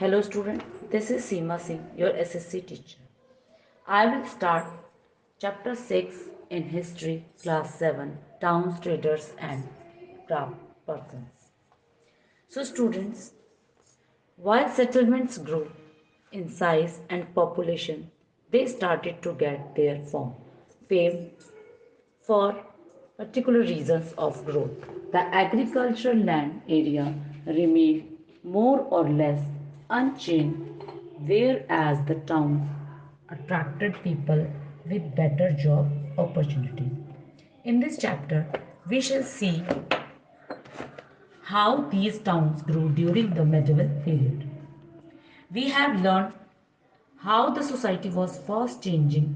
Hello student, this is Seema Singh, your SSC teacher. I will start chapter 6 in history class 7 towns, traders and craft persons. So students, while settlements grew in size and population, they started to get their fame for particular reasons of growth. The agricultural land area remained more or less unchanged, whereas the towns attracted people with better job opportunities. In this chapter, we shall see how these towns grew during the medieval period. We have learned how the society was fast changing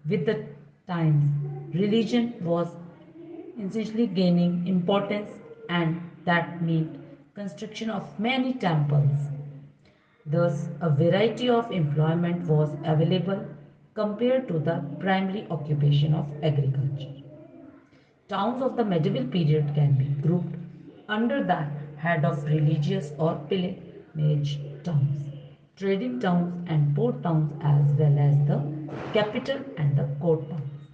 with the times. Religion was essentially gaining importance, and that meant construction of many temples. Thus, a variety of employment was available compared to the primary occupation of agriculture. Towns of the medieval period can be grouped under the head of religious or pilgrimage towns, trading towns and port towns, as well as the capital and the court towns.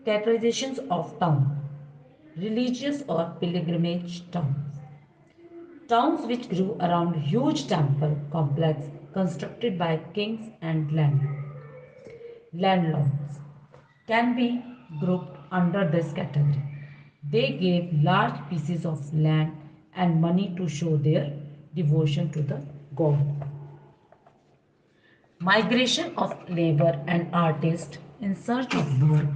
Categorizations of town: religious or pilgrimage towns. Towns which grew around huge temple complex constructed by kings and landlords can be grouped under this category. They gave large pieces of land and money to show their devotion to the god. Migration of labor and artists in search of work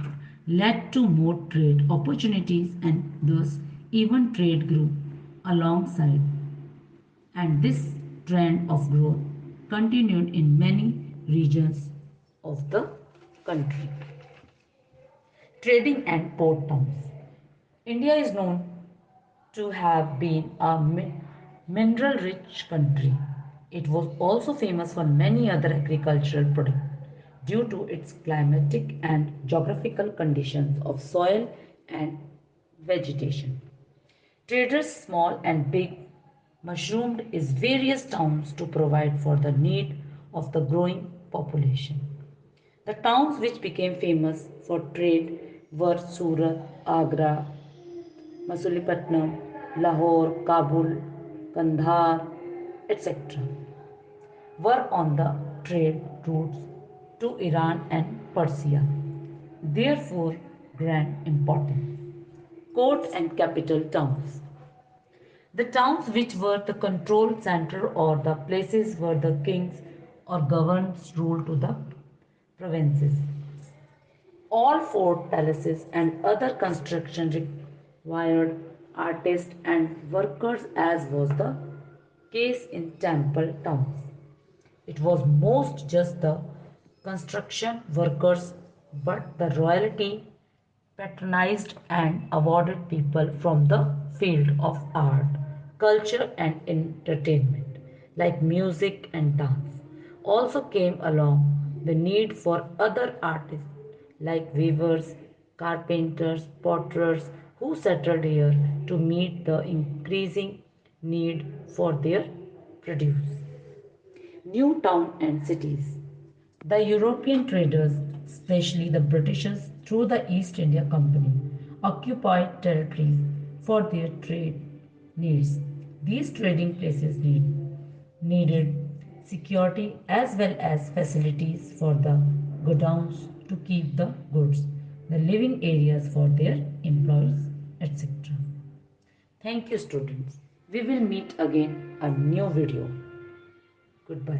led to more trade opportunities, and thus even trade grew alongside, and this trend of growth continued in many regions of the country. Trading and port towns. India is known to have been a mineral rich country. It was also famous for many other agricultural products due to its climatic and geographical conditions of soil and vegetation. Traders, small and big, mushroomed its various towns to provide for the need of the growing population. The towns which became famous for trade were Surat, Agra, Masulipatam, Lahore, Kabul, Kandahar, etc. were on the trade routes to Iran and Persia, therefore grand importance. Court and capital towns. The towns which were the control center or the places where the kings or governors ruled to the provinces. All fort palaces and other construction required artists and workers, as was the case in temple towns. It was most just the construction workers, but the royalty patronized and awarded people from the field of art, culture, and entertainment, like music and dance. Also came along the need for other artists like weavers, carpenters, potters who settled here to meet the increasing need for their produce. New town and cities. The European traders, especially the Britishers through the East India Company, occupied territories for their trade needs. These trading places needed security as well as facilities for the godowns to keep the goods, the living areas for their employees, etc. Thank you, students. We will meet again a new video. Goodbye.